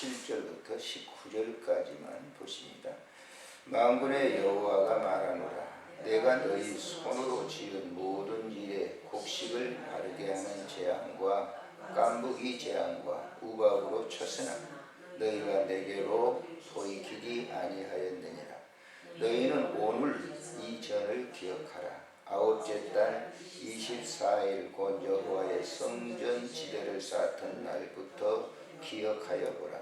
7절부터 19절까지만 보십니다. 만군의 여호와가 말하노라. 내가 너희 손으로 지은 모든 일에 곡식을 바르게 하는 재앙과 깐부기 재앙과 우박으로 쳤으나 너희가 내게로 돌이키지 아니하였느니라. 너희는 오늘 이 전을 기억하라. 아홉째 달 24일 곧 여호와의 성전 지대를 쌓던 날부터 기억하여 보라.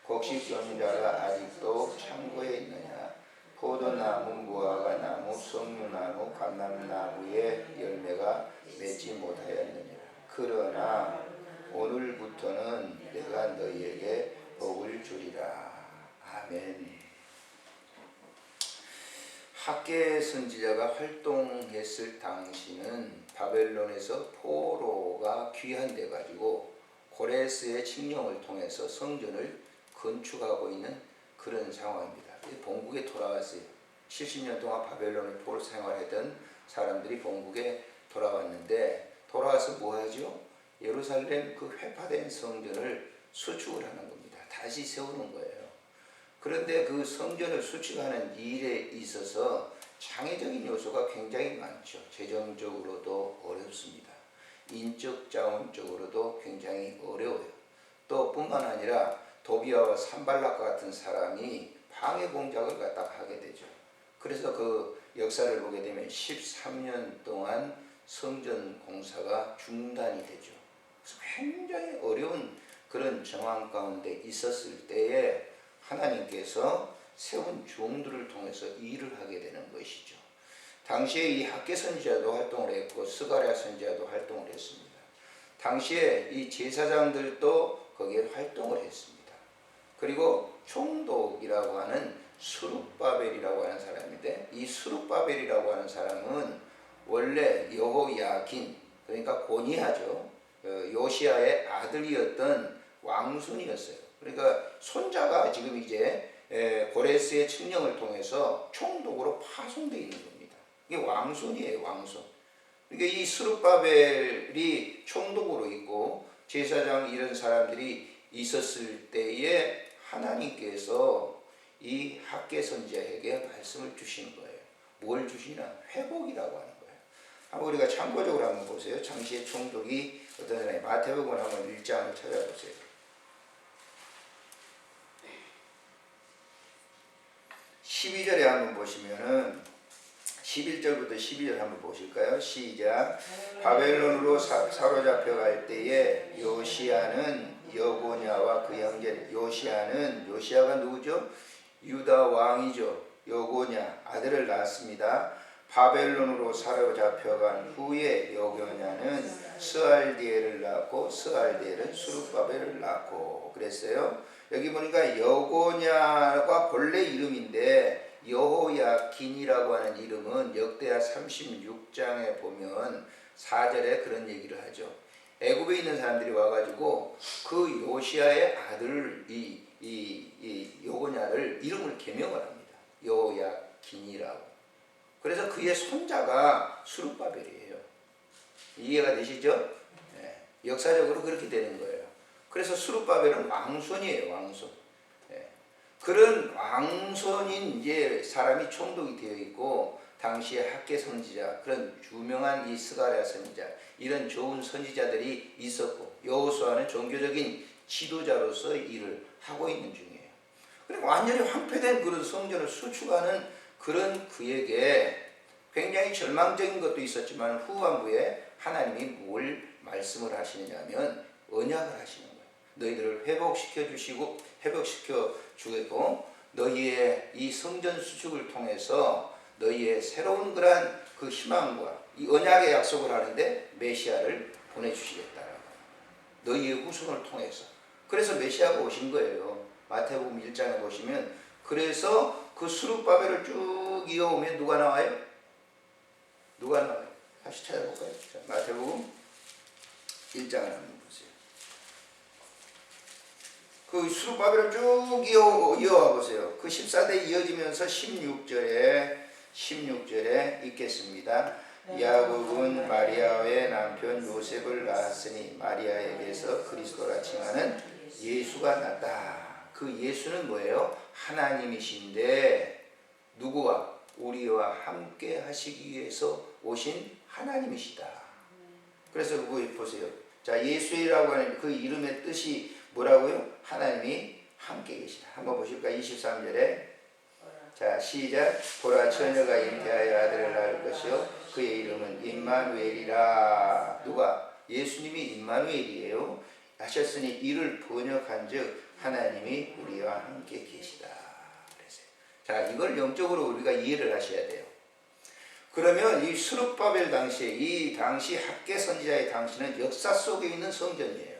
곡식 전자가 아직도 창고에 있느냐? 포도나무, 무화과나무, 석류나무, 감람나무의 열매가 맺지 못하였느니라. 그러나 오늘부터는 내가 너희에게 복을 주리라. 아멘. 학개 선지자가 활동했을 당시는 바벨론에서 포로가 귀환돼 가지고 고레스의 칙령을 통해서 성전을 건축하고 있는 그런 상황입니다. 본국에 돌아왔어요. 70년 동안 바벨론에 포로 생활했던 사람들이 본국에 돌아왔는데, 돌아와서 뭐 하죠? 예루살렘 그 회파된 성전을 수축을 하는 겁니다. 다시 세우는 거예요. 그런데 그 성전을 수축하는 일에 있어서 장애적인 요소가 굉장히 많죠. 재정적으로도 어렵습니다. 인적 자원적으로도 굉장히 어려워요. 또 뿐만 아니라 도비아와 산발락과 같은 사람이 방해 공작을 갖다가 하게 되죠. 그래서 그 역사를 보게 되면 13년 동안 성전 공사가 중단이 되죠. 그래서 굉장히 어려운 그런 정황 가운데 있었을 때에 하나님께서 세운 종들을 통해서 일을 하게 되는 것이죠. 당시에 이 학개 선지자도 활동을 했고 스가랴 선지자도 활동을 했습니다. 당시에 이 제사장들도 거기에 활동을 했습니다. 그리고 총독이라고 하는 스룹바벨이라고 하는 사람인데, 이 스룹바벨이라고 하는 사람은 원래 여호야긴, 그러니까 고니하죠, 요시야의 아들이었던 왕손이었어요. 그러니까 손자가 지금 이제 고레스의 칙령을 통해서 총독으로 파송되어 있는 겁니다. 이게 왕손이에요, 왕손. 그러니까 이 스룹바벨이 총독으로 있고 제사장 이런 사람들이 있었을 때에 하나님께서 이 학개 선지자에게 말씀을 주시는 거예요. 뭘 주시나? 회복이라고 하는 거예요. 한번 우리가 참고적으로 한번 보세요. 당시의 총독이 어떤 사람이 마태복음 한번 1장을 찾아보세요. 12절에 한번 보시면은 11절부터 12절 한번 보실까요? 시작. 바벨론으로 사로잡혀갈 때에 요시야는 여고냐와 그 형제, 요시야가 누구죠? 유다 왕이죠. 여고냐 아들을 낳았습니다. 바벨론으로 사로잡혀간 후에 여고냐는 스알디엘을 낳고 스알디엘은 수룹바벨을 낳고 그랬어요. 여기 보니까 여고냐가 본래 이름인데 여호야긴이라고 하는 이름은 역대하 36장에 보면 4절에 그런 얘기를 하죠. 애굽에 있는 사람들이 와가지고 그 요시야의 아들 이 여고냐를 이름을 개명을 합니다. 여호야긴이라고. 그래서 그의 손자가 수룹바벨이에요. 이해가 되시죠? 네. 역사적으로 그렇게 되는 거예요. 그래서 수룹바벨은 왕손이에요, 왕손. 네. 그런 왕손인 이제 사람이 총독이 되어 있고, 당시에 학개 선지자, 그런 유명한 이 스가랴 선지자, 이런 좋은 선지자들이 있었고, 여호수아는 종교적인 지도자로서 일을 하고 있는 중이에요. 그리고 완전히 황폐된 그런 성전을 수축하는 그런 그에게 굉장히 절망적인 것도 있었지만 후반부에 하나님이 뭘 말씀을 하시느냐면 언약을 하시는 거예요. 너희들을 회복시켜 주겠고 너희의 이 성전 수축을 통해서 너희의 새로운 그러한 그 희망과 이 언약의 약속을 하는데 메시아를 보내주시겠다라고. 너희의 후손을 통해서. 그래서 메시아가 오신 거예요. 마태복음 1장에 보시면 그래서 그 수룹바벨을 쭉 이어오면 누가 나와요? 누가 나와요? 다시 찾아볼까요? 자, 마태복음 1장을 한번 보세요. 그 수룹바벨을 쭉 이어와 보세요. 그 14대 이어지면서 16절에 읽겠습니다. 야곱은 마리아의 남편 요셉을 낳았으니 마리아에게서 그리스도라 칭하는 예수가 났다. 그 예수는 뭐예요? 하나님이신데 누구와? 우리와 함께 하시기 위해서 오신 하나님이시다. 그래서 그거 보세요. 자, 예수라고 하는 그 이름의 뜻이 뭐라고요? 하나님이 함께 계시다. 한번 보실까요? 23절에 자, 시작. 보라, 처녀가 잉태하여 아들을 낳을 것이요 그의 이름은 임마누엘이라. 누가? 예수님이 임마누엘이에요. 하셨으니 이를 번역한즉 하나님이 우리와 함께 계시다. 그랬어요. 자, 이걸 영적으로 우리가 이해를 하셔야 돼요. 그러면 이 스룹바벨 당시에 이 당시 학개 선지자의 당시는 역사 속에 있는 성전이에요.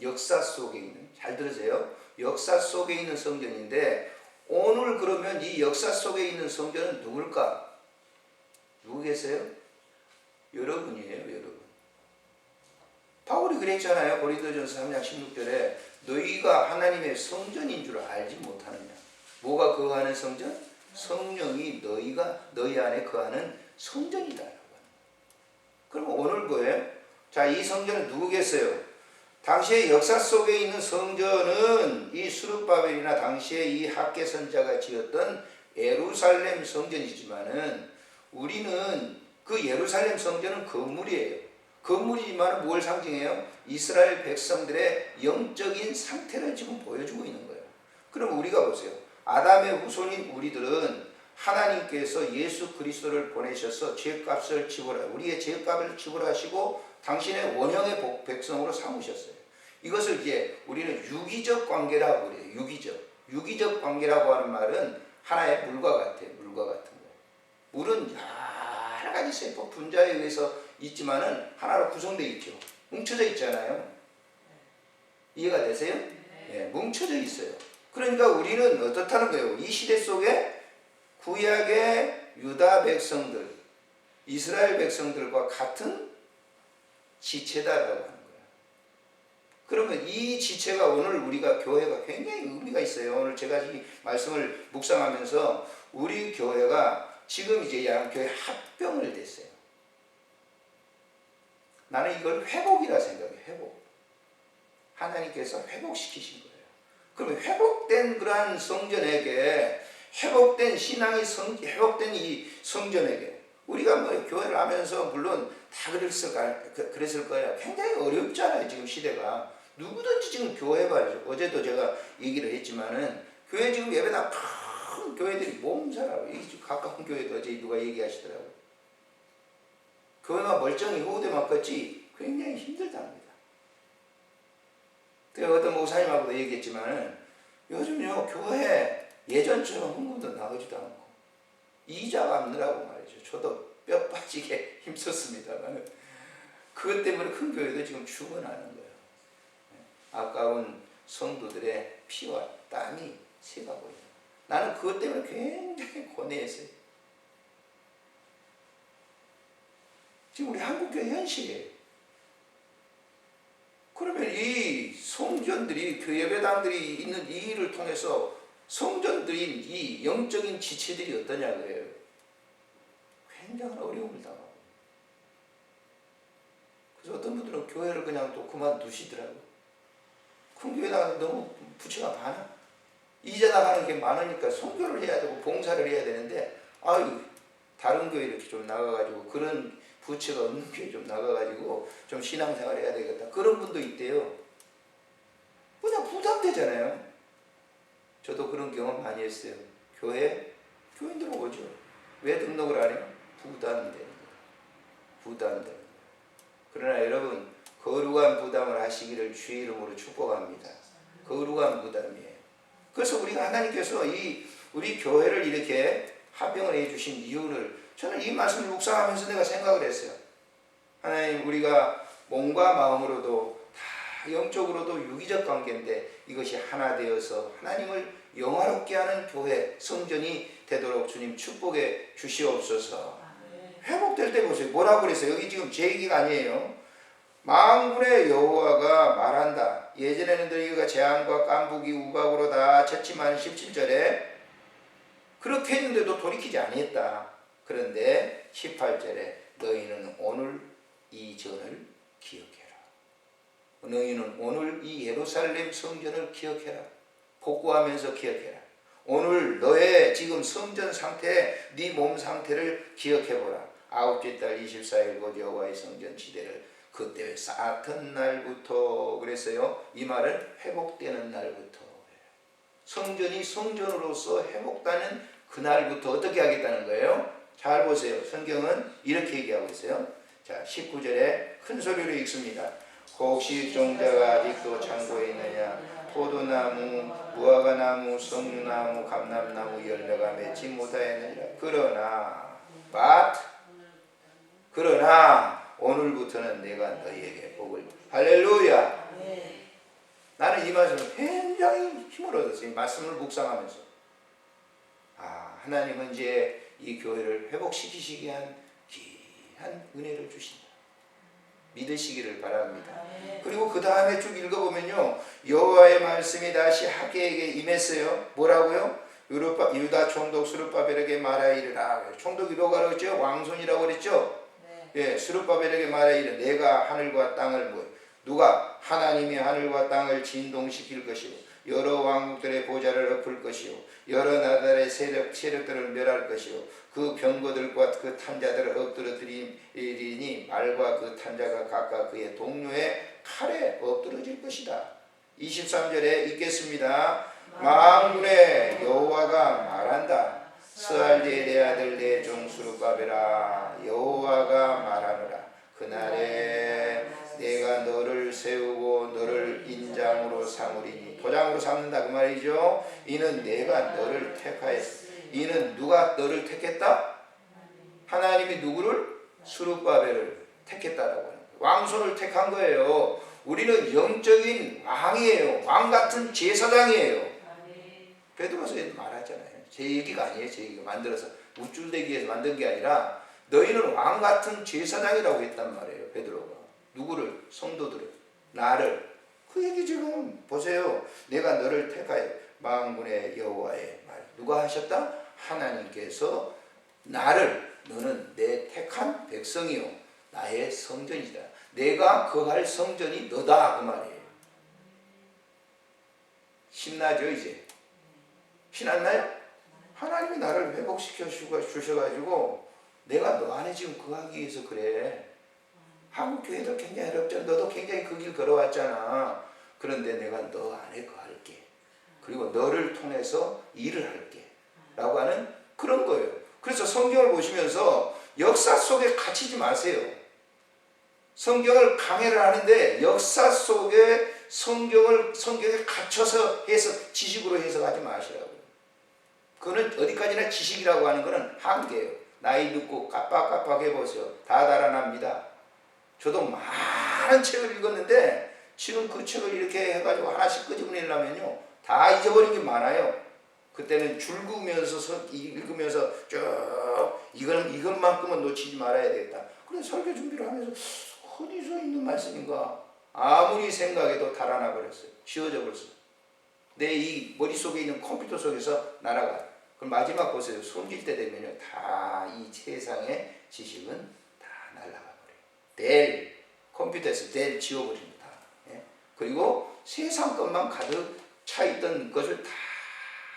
역사 속에 있는, 잘 들으세요. 역사 속에 있는 성전인데 오늘 그러면 이 역사 속에 있는 성전은 누굴까? 누구 계세요? 여러분이에요, 여러분. 바울이 그랬잖아요. 고린도전서 3장 16절에 너희가 하나님의 성전인 줄 알지 못하느냐. 뭐가 거하는 성전? 성령이 너희 안에 거하는 성전이다. 그러면 오늘 뭐예요? 자, 이 성전은 누구 계세요? 당시의 역사 속에 있는 성전은 이 스룹바벨이나 당시의 이 학개 선지자가 지었던 예루살렘 성전이지만은 우리는 그 예루살렘 성전은 건물이에요. 건물이지만 뭘 상징해요? 이스라엘 백성들의 영적인 상태를 지금 보여주고 있는 거예요. 그럼 우리가 보세요. 아담의 후손인 우리들은 하나님께서 예수 그리스도를 보내셔서 죄값을 지불하고 우리의 죄값을 지불하시고 당신의 원형의 백성으로 삼으셨어요. 이것을 이제 우리는 유기적 관계라고 그래요. 유기적 관계라고 하는 말은 하나의 물과 같아요. 물과 같은 거. 물은 여러 가지 세포 분자에 의해서 있지만은 하나로 구성되어 있죠. 뭉쳐져 있잖아요. 이해가 되세요? 네, 뭉쳐져 있어요. 그러니까 우리는 어떻다는 거예요? 이 시대 속에 구약의 유다 백성들, 이스라엘 백성들과 같은 지체다라고 하는 거예요. 그러면 이 지체가 오늘 우리가 교회가 굉장히 의미가 있어요. 오늘 제가 이 말씀을 묵상하면서 우리 교회가 지금 이제 양교회 합병을 됐어요. 나는 이걸 회복이라 생각해요. 회복. 하나님께서 회복시키신 거예요. 그러면 회복된 그러한 성전에게 회복된 신앙이 회복된 이 성전에게 우리가 뭐 교회를 하면서 물론 다 그랬을 거예요. 굉장히 어렵잖아요. 지금 시대가. 누구든지 지금 교회 봐야죠. 어제도 제가 얘기를 했지만은 교회 지금 예배당 큰 교회들이 몸살하고 이 가까운 교회도 어제 누가 얘기하시더라고요. 교회만 멀쩡히 호대만 걷지 굉장히 힘들답니다. 제가 어떤 목사님하고도 얘기했지만은 요즘요 교회 예전처럼 흥분도 나오지도 않고 이자가 없느라고 말이죠. 저도 뼈 빠지게 힘썼습니다만 그것 때문에 큰 교회도 지금 죽어나는 거예요. 아까운 성도들의 피와 땀이 새가고 있어요. 나는 그것 때문에 굉장히 고뇌했어요. 지금 우리 한국교회 현실이에요. 그러면 이 성전들이 그 예배당들이 있는 이 일을 통해서 성전들인 이 영적인 지체들이 어떠냐 그래요. 굉장한 어려움을 당하고. 그래서 어떤 분들은 교회를 그냥 또 그만두시더라고요. 큰 교회 나가면 너무 부채가 많아. 이자 나가는 게 많으니까 선교를 해야 되고 봉사를 해야 되는데 아유 다른 교회 이렇게 좀 나가가지고 그런 부채가 없는 교회 좀 나가가지고 좀 신앙생활 해야 되겠다. 그런 분도 있대요. 그냥 부담되잖아요. 저도 그런 경험 많이 했어요. 교인들 오죠. 왜 등록을 안 해요? 부담되는 거예요. 부담되는 거예요. 그러나 여러분 거룩한 부담을 하시기를 주의 이름으로 축복합니다. 거룩한 부담이에요. 그래서 우리가 하나님께서 우리 교회를 이렇게 합병을 해주신 이유를 저는 이 말씀을 묵상하면서 내가 생각을 했어요. 하나님 우리가 몸과 마음으로도 다 영적으로도 유기적 관계인데 이것이 하나 되어서 하나님을 영화롭게 하는 교회 성전이 되도록 주님 축복해 주시옵소서. 회복될 때 보세요. 뭐라고 그랬어요? 여기 지금 제 얘기가 아니에요. 만군의 여호와가 말한다. 예전에는 너희가 재앙과 깐부기 우박으로 다 쳤지만 17절에 그렇게 했는데도 돌이키지 아니했다. 그런데 18절에 너희는 오늘 이 전을 기억해라. 너희는 오늘 이 예루살렘 성전을 기억해라. 복구하면서 기억해라. 오늘 너의 지금 성전 상태, 네 몸 상태를 기억해보라. 아홉째 달 24일 곧 여호와의 성전 지대를 그때 쌓던 날부터 그랬어요. 이 말은 회복되는 날부터. 성전이 성전으로서 회복되는 그날부터 어떻게 하겠다는 거예요? 잘 보세요. 성경은 이렇게 얘기하고 있어요. 자, 19절에 큰 소리로 읽습니다. 혹시 종자가 아직도 창고에 있느냐? 포도나무, 무화과나무, 석류나무, 감람나무 열매가 맺지 못하였느니라. 그러나 오늘부터는 내가 너희에게 복을. 할렐루야. 나는 이 말씀을 굉장히 힘을 얻었어요. 이 말씀을 묵상하면서. 하나님은 이제 이 교회를 회복시키시기 위한 귀한 은혜를 주신다. 믿으시기를 바랍니다. 그리고 그 다음에 쭉 읽어보면요, 여호와의 말씀이 다시 학개에게 임했어요. 뭐라고요? 유다 총독 스룹바벨에게 말하이르라. 총독이 누가 그랬죠? 왕손이라고 그랬죠? 예, 스룹바벨에게 말하이르라. 내가 하늘과 땅을 누가? 하나님이 하늘과 땅을 진동시킬 것이요, 여러 왕국들의 보좌를 엎을 것이요, 여러 나라의 세력들을 멸할 것이요, 그 병거들과 그 탄자들을 엎드러뜨리니 말과 그 탄자가 각각 그의 동료의 칼에 엎드러질 것이다. 23절에 읽겠습니다. 만군의 여호와가 말한다. 스알디엘의 내 아들 내 종 스룹바벨아, 여호와가 말하노라. 그날에 내가 너를 세우고 너를 인장으로 삼으리니. 도장으로 삼는다 그 말이죠. 이는 내가 너를 택하였어. 이는 누가 너를 택했다? 하나님이 누구를? 스룹바벨을 택했다라고 하는 거예요. 왕손을 택한 거예요. 우리는 영적인 왕이에요. 왕 같은 제사장이에요. 베드로서에 말하잖아요. 제 얘기가 아니에요. 제 얘기가 만들어서 우쭐대기 위해서 만든 게 아니라 너희는 왕 같은 제사장이라고 했단 말이에요. 베드로가. 누구를? 성도들을. 나를. 그 얘기 지금 보세요. 내가 너를 택하여 만군의 여호와의 말. 누가 하셨다? 하나님께서 나를, 너는 내 택한 백성이요 나의 성전이다. 내가 거할 성전이 너다 그 말이에요. 신나죠 이제? 신났나요? 하나님이 나를 회복시켜 주셔가지고 내가 너 안에 지금 거하기 위해서 그래. 한국 교회도 굉장히 어렵잖아. 너도 굉장히 그 길 걸어왔잖아. 그런데 내가 너 안에 거할게. 그리고 너를 통해서 일을 할게. 라고 하는 그런 거예요. 그래서 성경을 보시면서 역사 속에 갇히지 마세요. 성경을 강해를 하는데 역사 속에 성경에 갇혀서 지식으로 해석하지 마시라고요. 그거는 어디까지나 지식이라고 하는 것은 한계예요. 나이 듣고 깜빡깜빡 해보세요. 다 달아납니다. 저도 많은 책을 읽었는데 지금 그 책을 이렇게 해가지고 하나씩 끄집어내려면요 다 잊어버린 게 많아요. 그때는 줄 그으면서 읽으면서 쭉 이것만큼은 놓치지 말아야 되겠다. 그래서 설교 준비를 하면서 어디서 있는 말씀인가 아무리 생각해도 달아나 버렸어요. 지워져 버렸어요. 내 이 머릿속에 있는 컴퓨터 속에서 날아가. 그럼 마지막 보세요. 숨질 때 되면요 다 이 세상의 지식은 다 날아가 버려요. 컴퓨터에서 지워버립니다. 예? 그리고 세상 것만 가득 차 있던 것을 다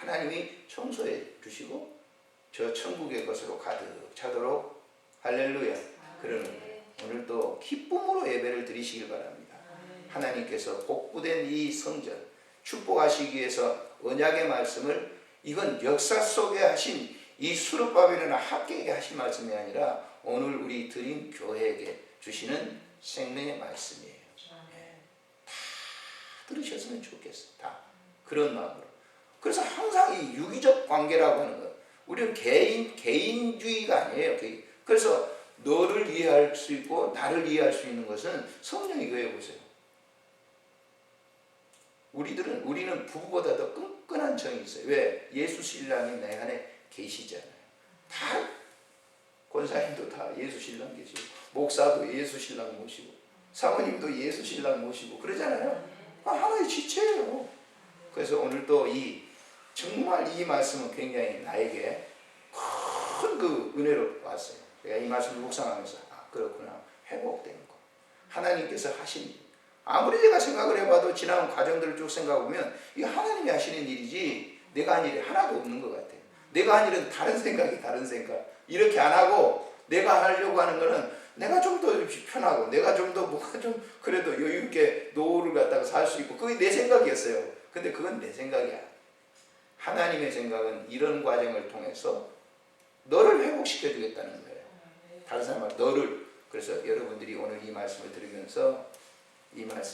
하나님이 청소해 주시고 저 천국의 것으로 가득 차도록 할렐루야. 그러는 거예요. 오늘도 기쁨으로 예배를 드리시길 바랍니다. 하나님께서 복구된 이 성전 축복하시기 위해서 언약의 말씀을, 이건 역사 속에 하신 이 스룹바벨이나 학개에게 하신 말씀이 아니라 오늘 우리 드린 교회에게 주시는 생명의 말씀이에요. 네. 다 들으셨으면 좋겠어요. 다 그런 마음으로. 그래서 항상 이 유기적 관계라고 하는 것, 우리는 개인주의가 아니에요. 그래서 너를 이해할 수 있고 나를 이해할 수 있는 것은 성령의 교회 보세요. 우리는 부부보다 더 끈끈한 정이 있어요. 왜? 예수 신랑이 내 안에 계시잖아요. 다 권사님도 다 예수 신랑 계시고, 목사도 예수 신랑 모시고, 사모님도 예수 신랑 모시고 그러잖아요. 하나의 지체예요. 그래서 오늘도 정말 이 말씀은 굉장히 나에게 큰 그 은혜로 왔어요. 내가 이 말씀을 묵상하면서 그렇구나. 회복된 거. 하나님께서 하신 일. 아무리 제가 생각을 해봐도 지난 과정들을 쭉 생각해보면 이게 하나님이 하시는 일이지 내가 한 일이 하나도 없는 것 같아요. 내가 한 일은 다른 생각이 다른 생각. 이렇게 안 하고 내가 하려고 하는 거는 내가 좀 더 편하고 내가 좀 더 뭐가 좀 그래도 여유 있게 노후를 갖다가 살 수 있고 그게 내 생각이었어요. 근데 그건 내 생각이야. 하나님의 생각은 이런 과정을 통해서 너를 회복시켜 주겠다는 거예요. 다른 사람 말 너를. 그래서 여러분들이 오늘 이 말씀을 들으면서 이 말씀